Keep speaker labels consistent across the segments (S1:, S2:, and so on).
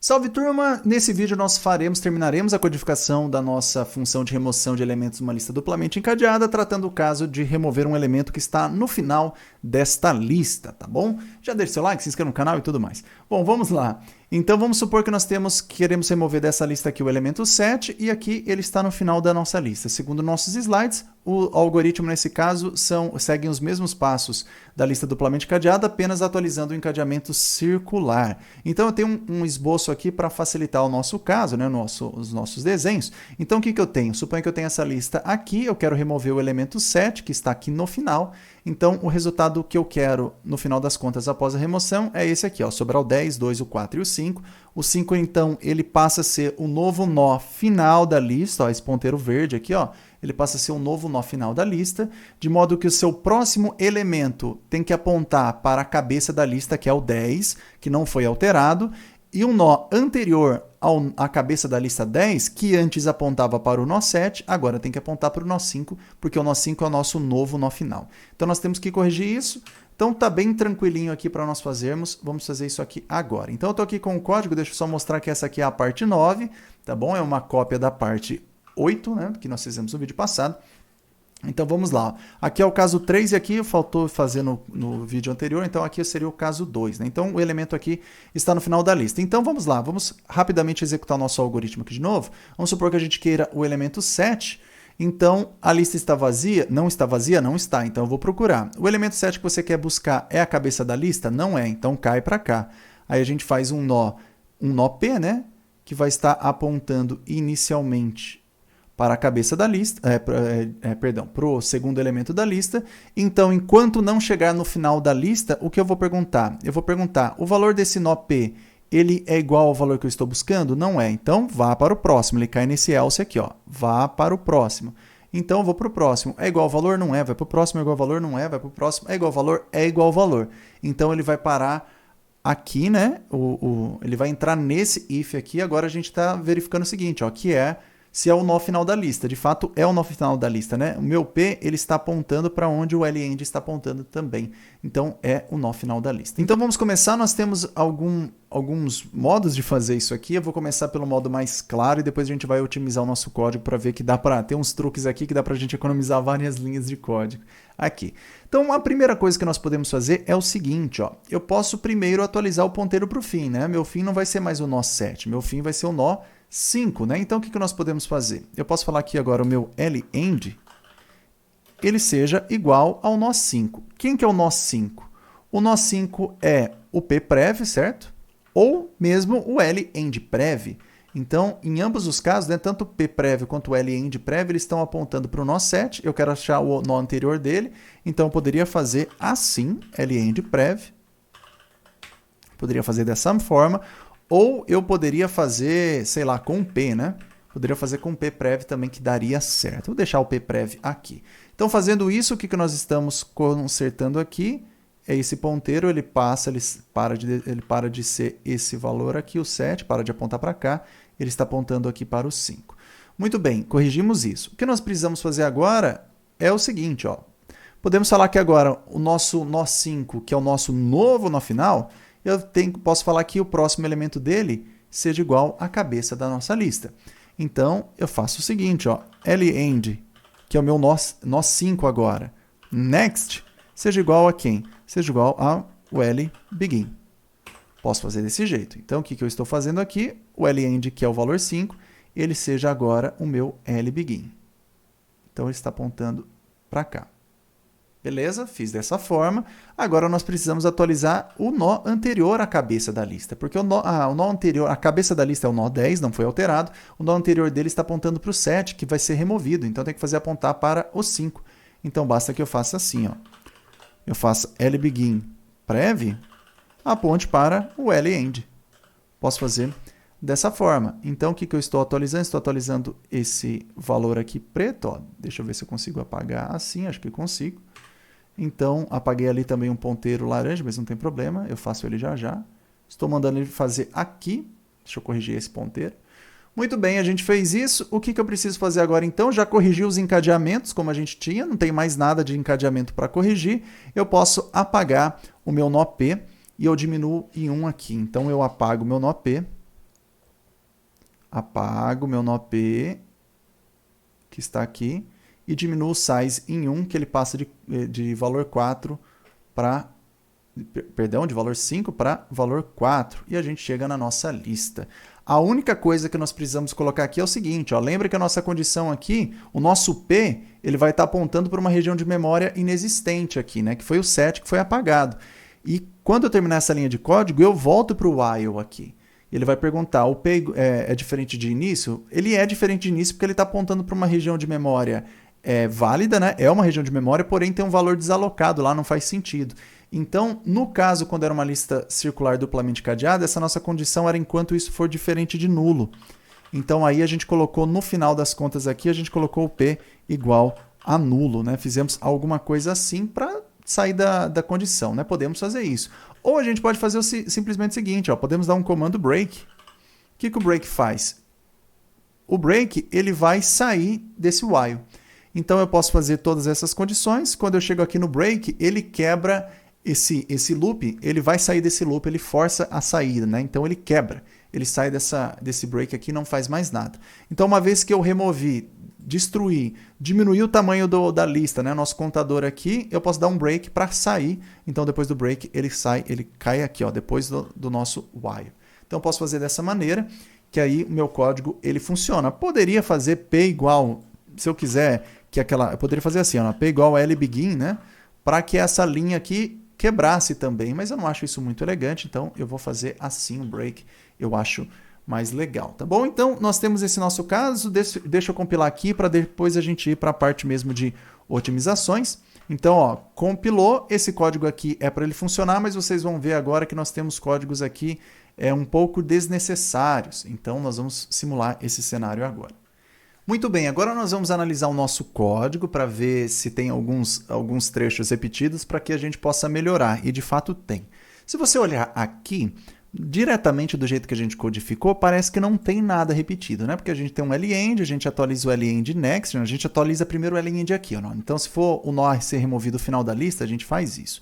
S1: Salve turma! Nesse vídeo nós terminaremos a codificação da nossa função de remoção de elementos numa lista duplamente encadeada, tratando o caso de remover um elemento que está no final desta lista, tá bom? Já deixa seu like, se inscreva no canal e tudo mais. Bom, vamos lá. Então vamos supor que nós queremos remover dessa lista aqui o elemento 7 e aqui ele está no final da nossa lista. Segundo nossos slides, o algoritmo nesse caso seguem os mesmos passos da lista duplamente encadeada, apenas atualizando o encadeamento circular. Então eu tenho um esboço aqui para facilitar o nosso caso, né, os nossos desenhos. Então o que eu tenho? Suponha que eu tenho essa lista aqui, eu quero remover o elemento 7, que está aqui no final. Então o resultado que eu quero no final das contas após a remoção é esse aqui, ó, sobrar o 10, 2, o 4 e o 5. O 5 então ele passa a ser o novo nó final da lista, ó, esse ponteiro verde aqui, ó, ele passa a ser um novo nó final da lista, de modo que o seu próximo elemento tem que apontar para a cabeça da lista, que é o 10, que não foi alterado, e um nó anterior à cabeça da lista 10, que antes apontava para o nó 7, agora tem que apontar para o nó 5, porque o nó 5 é o nosso novo nó final. Então nós temos que corrigir isso. Então tá bem tranquilinho aqui para nós fazermos. Vamos fazer isso aqui agora. Então eu estou aqui com o código, deixa eu só mostrar que essa aqui é a parte 9, tá bom? É uma cópia da parte 8, né, que nós fizemos no vídeo passado. Então vamos lá. Aqui é o caso 3 e aqui faltou fazer no vídeo anterior, então aqui seria o caso 2. Né? Então o elemento aqui está no final da lista. Então vamos lá, vamos rapidamente executar o nosso algoritmo aqui de novo. Vamos supor que a gente queira o elemento 7. Então a lista está vazia? Não está vazia? Não está. Então eu vou procurar. O elemento 7 que você quer buscar é a cabeça da lista? Não é. Então cai para cá. Aí a gente faz um nó P, né? Que vai estar apontando inicialmente para a cabeça da lista, para o segundo elemento da lista. Então, enquanto não chegar no final da lista, o que eu vou perguntar? Eu vou perguntar, o valor desse nó P, ele é igual ao valor que eu estou buscando? Não é. Então, vá para o próximo. Ele cai nesse else aqui, ó. Vá para o próximo. Então, eu vou para o próximo. É igual ao valor? Não é. Vai para o próximo. É igual ao valor? Não é. Vai para o próximo. É igual ao valor? É igual ao valor. Então, ele vai parar aqui, né? Ele vai entrar nesse if aqui. Agora, a gente está verificando o seguinte, ó, que é se é o nó final da lista. De fato, é o nó final da lista, né? O meu P, ele está apontando para onde o LEND está apontando também. Então, é o nó final da lista. Então, vamos começar. Nós temos alguns modos de fazer isso aqui. Eu vou começar pelo modo mais claro e depois a gente vai otimizar o nosso código para ver que dá para ter uns truques aqui que dá para a gente economizar várias linhas de código aqui. Então, a primeira coisa que nós podemos fazer é o seguinte, ó. Eu posso primeiro atualizar o ponteiro para o fim, né? Meu fim não vai ser mais o nó 7, meu fim vai ser o nó 5, né? Então, o que nós podemos fazer? Eu posso falar aqui agora o meu LEND, ele seja igual ao nó 5. Quem que é o nó 5? O nó 5 é o pprev, certo? Ou mesmo o LENDprev. Então, em ambos os casos, né, tanto o pprev quanto o LENDprev, eles estão apontando para o nó 7. Eu quero achar o nó anterior dele, então eu poderia fazer assim, LENDprev. Poderia fazer dessa forma. Ou eu poderia fazer, sei lá, com P, né? Poderia fazer com pprev também, que daria certo. Vou deixar o pprev aqui. Então, fazendo isso, o que nós estamos consertando aqui é esse ponteiro, ele para de ser esse valor aqui, o 7, para de apontar para cá, ele está apontando aqui para o 5. Muito bem, corrigimos isso. O que nós precisamos fazer agora é o seguinte, ó. Podemos falar que agora o nosso nó 5, que é o nosso novo nó final, posso falar que o próximo elemento dele seja igual à cabeça da nossa lista. Então, eu faço o seguinte, ó, LEND, que é o meu nó 5 agora, next, seja igual a quem? Seja igual ao LBegin. Posso fazer desse jeito. Então, o que eu estou fazendo aqui? O LEND, que é o valor 5, ele seja agora o meu LBegin. Então, ele está apontando para cá. Beleza? Fiz dessa forma. Agora nós precisamos atualizar o nó anterior à cabeça da lista, porque o nó anterior, a cabeça da lista é o nó 10, não foi alterado, o nó anterior dele está apontando para o 7, que vai ser removido, então tem que fazer apontar para o 5. Então basta que eu faça assim, ó. Eu faço LBeginPrev, aponte para o LEND. Posso fazer dessa forma. Então o que eu estou atualizando? Estou atualizando esse valor aqui preto, ó. Deixa eu ver se eu consigo apagar assim, acho que consigo. Então, apaguei ali também um ponteiro laranja, mas não tem problema, eu faço ele já já. Estou mandando ele fazer aqui, deixa eu corrigir esse ponteiro. Muito bem, a gente fez isso. O que eu preciso fazer agora então? Já corrigi os encadeamentos, como a gente tinha, não tem mais nada de encadeamento para corrigir. Eu posso apagar o meu nó P e eu diminuo em 1 aqui. Então, eu apago o meu nó P apago o meu nó P, que está aqui, e diminuo o size em 1, que ele passa de valor 4 para... Perdão, de valor 5 para valor 4. E a gente chega na nossa lista. A única coisa que nós precisamos colocar aqui é o seguinte, ó, lembra que a nossa condição aqui, o nosso P, ele vai estar apontando para uma região de memória inexistente aqui, né, que foi o 7 que foi apagado. E quando eu terminar essa linha de código, eu volto para o while aqui. Ele vai perguntar, o P é diferente de início? Ele é diferente de início porque ele está apontando para uma região de memória válida, né? É uma região de memória, porém tem um valor desalocado lá, não faz sentido. Então, no caso, quando era uma lista circular duplamente cadeada, essa nossa condição era enquanto isso for diferente de nulo. Então, aí a gente colocou, no final das contas aqui, a gente colocou o P igual a nulo, né? Fizemos alguma coisa assim para sair da condição, né? Podemos fazer isso. Ou a gente pode fazer simplesmente o seguinte, ó, podemos dar um comando break. O que o break faz? O break, ele vai sair desse while. Então, eu posso fazer todas essas condições. Quando eu chego aqui no break, ele quebra esse loop, ele vai sair desse loop, ele força a saída, né? Então, ele quebra. Ele sai desse break aqui e não faz mais nada. Então, uma vez que eu removi, destruí, diminuí o tamanho da lista, né? Nosso contador aqui, eu posso dar um break para sair. Então, depois do break, ele sai, ele cai aqui, ó, depois do nosso while. Então, eu posso fazer dessa maneira, que aí o meu código, ele funciona. Poderia fazer P igual, se eu quiser, eu poderia fazer assim, ó, P igual a LBegin, né? Para que essa linha aqui quebrasse também, mas eu não acho isso muito elegante, então eu vou fazer assim um break, eu acho mais legal, tá bom? Então, nós temos esse nosso caso, deixa eu compilar aqui para depois a gente ir para a parte mesmo de otimizações. Então, ó, compilou, esse código aqui é para ele funcionar, mas vocês vão ver agora que nós temos códigos aqui um pouco desnecessários, então nós vamos simular esse cenário agora. Muito bem, agora nós vamos analisar o nosso código para ver se tem alguns trechos repetidos para que a gente possa melhorar, e de fato tem. Se você olhar aqui, diretamente do jeito que a gente codificou, parece que não tem nada repetido, né? Porque a gente tem um LEND, a gente atualiza o LEND next, a gente atualiza primeiro o LEND aqui. Ó, então, se for o nó ser removido no final da lista, a gente faz isso.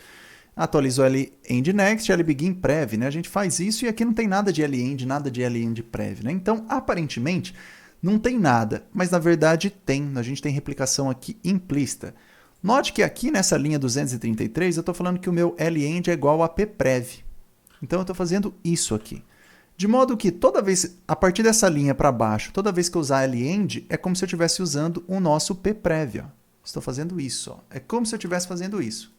S1: Atualiza o LEND next, LBegin prev, né? A gente faz isso e aqui não tem nada de LEND, nada de LEND prev, né? Então, aparentemente, não tem nada, mas na verdade tem. A gente tem replicação aqui implícita. Note que aqui nessa linha 233 eu estou falando que o meu LEND é igual a pprev. Então eu estou fazendo isso aqui. De modo que toda vez, a partir dessa linha para baixo, toda vez que eu usar LEND, é como se eu estivesse usando o nosso pprev. Ó. Estou fazendo isso. Ó. É como se eu estivesse fazendo isso.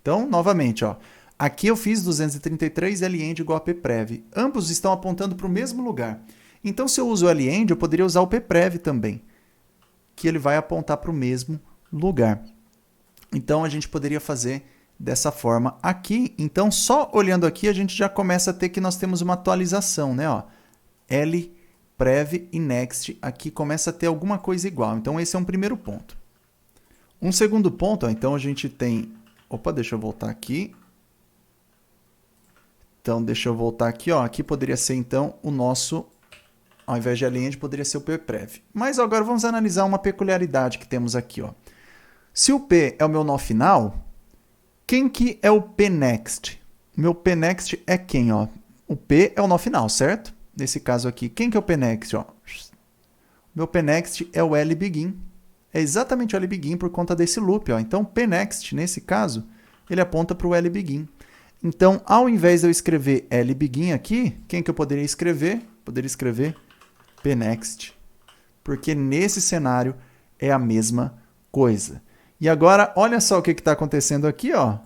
S1: Então, novamente, ó, aqui eu fiz 233 LEND igual a pprev. Ambos estão apontando para o mesmo lugar. Então, se eu uso o LEND, eu poderia usar o pprev também, que ele vai apontar para o mesmo lugar. Então, a gente poderia fazer dessa forma aqui. Então, só olhando aqui, a gente já começa a ter que nós temos uma atualização, né? Ó, lprev e next, aqui começa a ter alguma coisa igual. Então, esse é um primeiro ponto. Um segundo ponto, ó, então a gente tem... Opa, deixa eu voltar aqui. Então, deixa eu voltar aqui. Ó, aqui poderia ser, então, o nosso... Ao invés de LEND, poderia ser o pprev. Mas agora vamos analisar uma peculiaridade que temos aqui. Ó. Se o P é o meu nó final, quem que é o pnext? O meu pnext é quem? Ó? O P é o nó final, certo? Nesse caso aqui, quem que é o pnext? Ó? O meu pnext é o LBegin. É exatamente o LBegin por conta desse loop. Ó. Então, o pnext, nesse caso, ele aponta para o LBegin. Então, ao invés de eu escrever LBegin aqui, quem que eu poderia escrever? Poderia escrever pnext, porque nesse cenário é a mesma coisa. E agora, olha só o que está acontecendo aqui. Ó.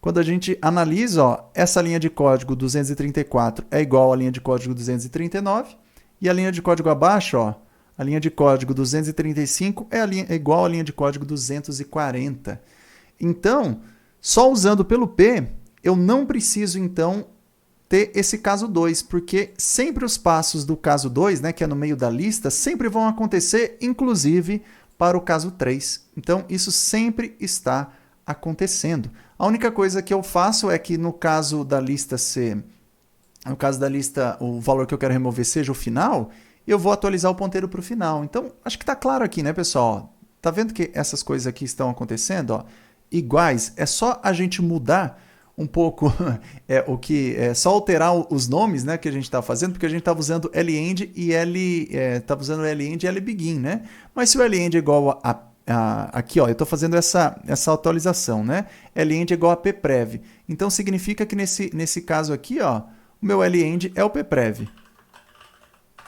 S1: Quando a gente analisa, ó, essa linha de código 234 é igual à linha de código 239, e a linha de código abaixo, ó, a linha de código 235 é igual à linha de código 240. Então, só usando pelo P, eu não preciso, então, ter esse caso 2, porque sempre os passos do caso 2, né, que é no meio da lista, sempre vão acontecer, inclusive para o caso 3. Então, isso sempre está acontecendo. A única coisa que eu faço é que no caso da lista o valor que eu quero remover seja o final, eu vou atualizar o ponteiro para o final. Então, acho que está claro aqui, né, pessoal? Tá vendo que essas coisas aqui estão acontecendo? Ó? Iguais, é só a gente mudar um pouco o que é só alterar os nomes, né, que a gente está fazendo, porque a gente estava usando L-end e estava usando L-end e L-begin, né? Mas se o L-end é igual aqui, ó, eu estou fazendo essa atualização, né? L-end é igual a pprev. Então significa que nesse caso aqui, ó, o meu L-end é o pprev.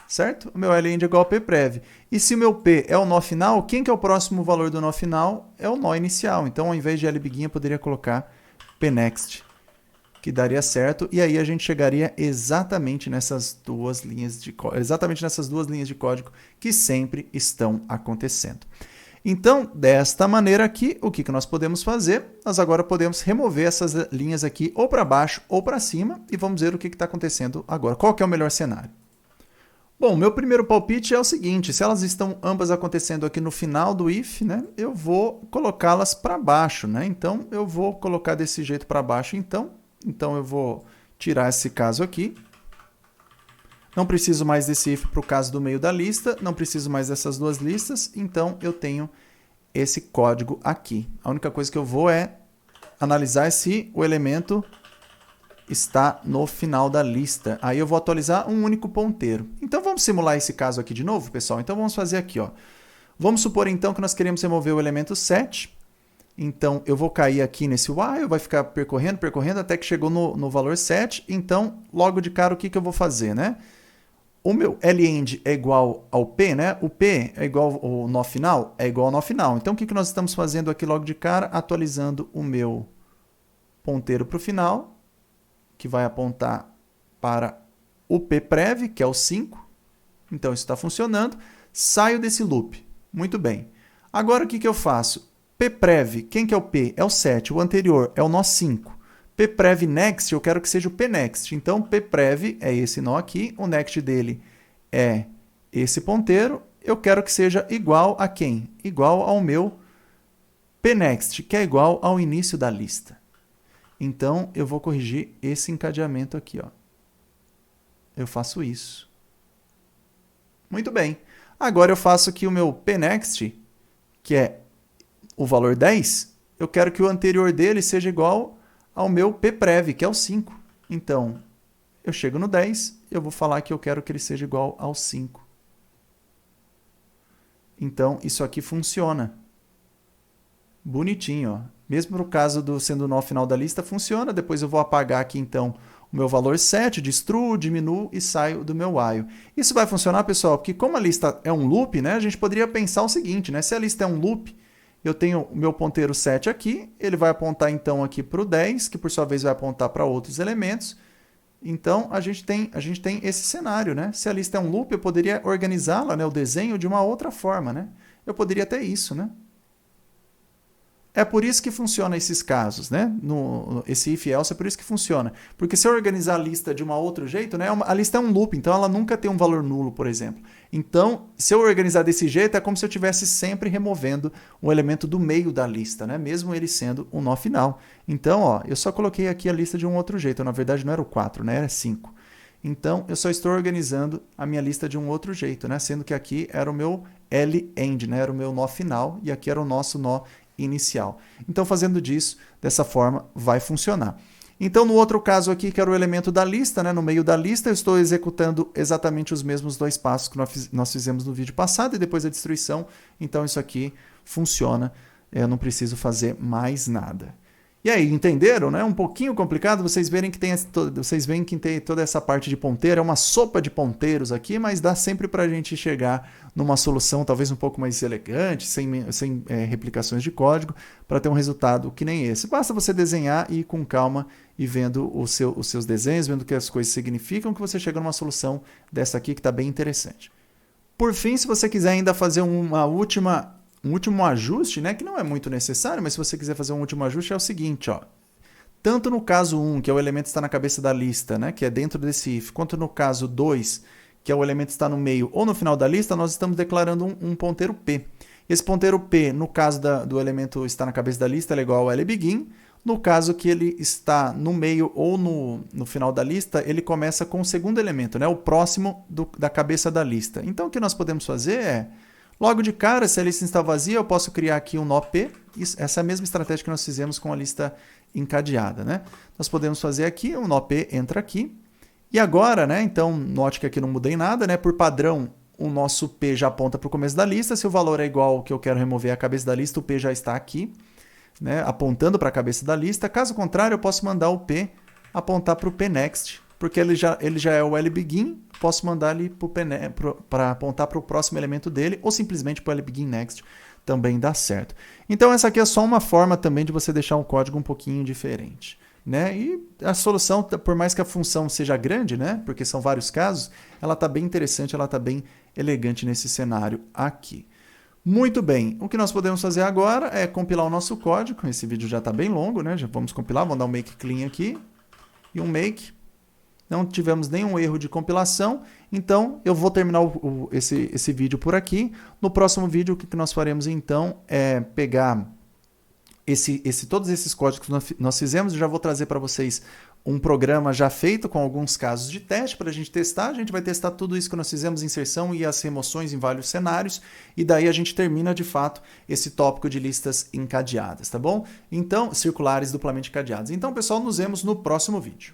S1: Certo? O meu L-end é igual a pprev. E se o meu P é o nó final, quem que é o próximo valor do nó final? É o nó inicial. Então, ao invés de L-begin, eu poderia colocar pnext, que daria certo. E aí a gente chegaria exatamente nessas duas linhas de código que sempre estão acontecendo. Então, desta maneira aqui, o que nós podemos fazer? Nós agora podemos remover essas linhas aqui ou para baixo ou para cima e vamos ver o que está acontecendo agora. Qual que é o melhor cenário? Bom, meu primeiro palpite é o seguinte, se elas estão ambas acontecendo aqui no final do if, né, eu vou colocá-las para baixo, né? Então, eu vou colocar desse jeito para baixo, então eu vou tirar esse caso aqui. Não preciso mais desse if para o caso do meio da lista, não preciso mais dessas duas listas, então eu tenho esse código aqui. A única coisa que eu vou é analisar se o elemento está no final da lista. Aí eu vou atualizar um único ponteiro. Então vamos simular esse caso aqui de novo, pessoal? Então vamos fazer aqui, ó. Vamos supor então que nós queremos remover o elemento 7. Então eu vou cair aqui nesse while, vai ficar percorrendo até que chegou no valor 7. Então, logo de cara, o que eu vou fazer, né? O meu L-end é igual ao P, né? O P é igual ao nó final? É igual ao nó final. Então o que nós estamos fazendo aqui logo de cara? Atualizando o meu ponteiro para o final, que vai apontar para o pprev, que é o 5. Então, isso está funcionando. Saio desse loop. Muito bem. Agora, o que eu faço? Pprev, quem que é o P? É o 7. O anterior é o nó 5. Pprev next, eu quero que seja o pnext. Então, pprev é esse nó aqui. O next dele é esse ponteiro. Eu quero que seja igual a quem? Igual ao meu pnext, que é igual ao início da lista. Então, eu vou corrigir esse encadeamento aqui, ó. Eu faço isso. Muito bem. Agora eu faço aqui o meu pnext, que é o valor 10. Eu quero que o anterior dele seja igual ao meu pprev, que é o 5. Então, eu chego no 10, eu vou falar que eu quero que ele seja igual ao 5. Então, isso aqui funciona. Bonitinho, ó. Mesmo no caso do sendo o nó final da lista, funciona. Depois eu vou apagar aqui, então, o meu valor 7, destruo, diminuo e saio do meu while. Isso vai funcionar, pessoal, porque como a lista é um loop, né, a gente poderia pensar o seguinte, né, se a lista é um loop, eu tenho o meu ponteiro 7 aqui, ele vai apontar, então, aqui para o 10, que por sua vez vai apontar para outros elementos. Então, a gente tem esse cenário, né? Se a lista é um loop, eu poderia organizá-la, né, o desenho, de uma outra forma, né? Eu poderia ter isso, né? É por isso que funciona esses casos, né? Esse if else é por isso que funciona. Porque se eu organizar a lista de um outro jeito, né? A lista é um loop, então ela nunca tem um valor nulo, por exemplo. Então, se eu organizar desse jeito, é como se eu estivesse sempre removendo um elemento do meio da lista, né? Mesmo ele sendo um nó final. Então, ó, eu só coloquei aqui a lista de um outro jeito. Na verdade, não era o 4, né? Era 5. Então, eu só estou organizando a minha lista de um outro jeito, né? Sendo que aqui era o meu L-end, né? Era o meu nó final, e aqui era o nosso nó inicial. Então, fazendo dessa forma, vai funcionar. Então, no outro caso aqui, que era o elemento da lista, né, no meio da lista, eu estou executando exatamente os mesmos dois passos que nós fizemos no vídeo passado e depois a destruição. Então, isso aqui funciona. Eu não preciso fazer mais nada. E aí, entenderam, né? Um pouquinho complicado, vocês veem que tem toda essa parte de ponteiro, é uma sopa de ponteiros aqui, mas dá sempre para a gente chegar numa solução talvez um pouco mais elegante, sem replicações de código, para ter um resultado que nem esse. Basta você desenhar e ir com calma e vendo os seus desenhos, vendo o que as coisas significam, que você chega numa solução dessa aqui que está bem interessante. Por fim, se você quiser ainda fazer um último ajuste, né, que não é muito necessário, mas se você quiser fazer um último ajuste, é o seguinte, ó. Tanto no caso 1, que é o elemento que está na cabeça da lista, né, que é dentro desse if, quanto no caso 2, que é o elemento que está no meio ou no final da lista, nós estamos declarando um ponteiro P. Esse ponteiro P, no caso do elemento está na cabeça da lista, ele é igual ao LBegin. No caso que ele está no meio ou no final da lista, ele começa com o segundo elemento, né, o próximo da cabeça da lista. Então, o que nós podemos fazer é, Logo de cara, se a lista está vazia, eu posso criar aqui um nó P. Essa é a mesma estratégia que nós fizemos com a lista encadeada, né? Nós podemos fazer aqui, um nó P entra aqui. E agora, né? Então, note que aqui não mudei nada, né? Por padrão, o nosso P já aponta para o começo da lista. Se o valor é igual ao que eu quero remover a cabeça da lista, o P já está aqui, né? Apontando para a cabeça da lista. Caso contrário, eu posso mandar o P apontar para o PNext, porque ele já é o LBegin, posso mandar ele para apontar para o próximo elemento dele, ou simplesmente para o LBeginNext, também dá certo. Então essa aqui é só uma forma também de você deixar o código um pouquinho diferente, né? E a solução, por mais que a função seja grande, né? Porque são vários casos, ela está bem interessante, ela está bem elegante nesse cenário aqui. Muito bem, o que nós podemos fazer agora é compilar o nosso código. Esse vídeo já está bem longo, né? Já vamos compilar, vamos dar um make clean aqui e um make. Não tivemos nenhum erro de compilação, então eu vou terminar esse vídeo por aqui. No próximo vídeo, o que nós faremos então é pegar todos esses códigos que nós fizemos. Eu já vou trazer para vocês um programa já feito com alguns casos de teste para a gente testar. A gente vai testar tudo isso que nós fizemos, inserção e as remoções em vários cenários, e daí a gente termina de fato esse tópico de listas encadeadas, tá bom? Então, circulares duplamente encadeadas. Então, pessoal, nos vemos no próximo vídeo.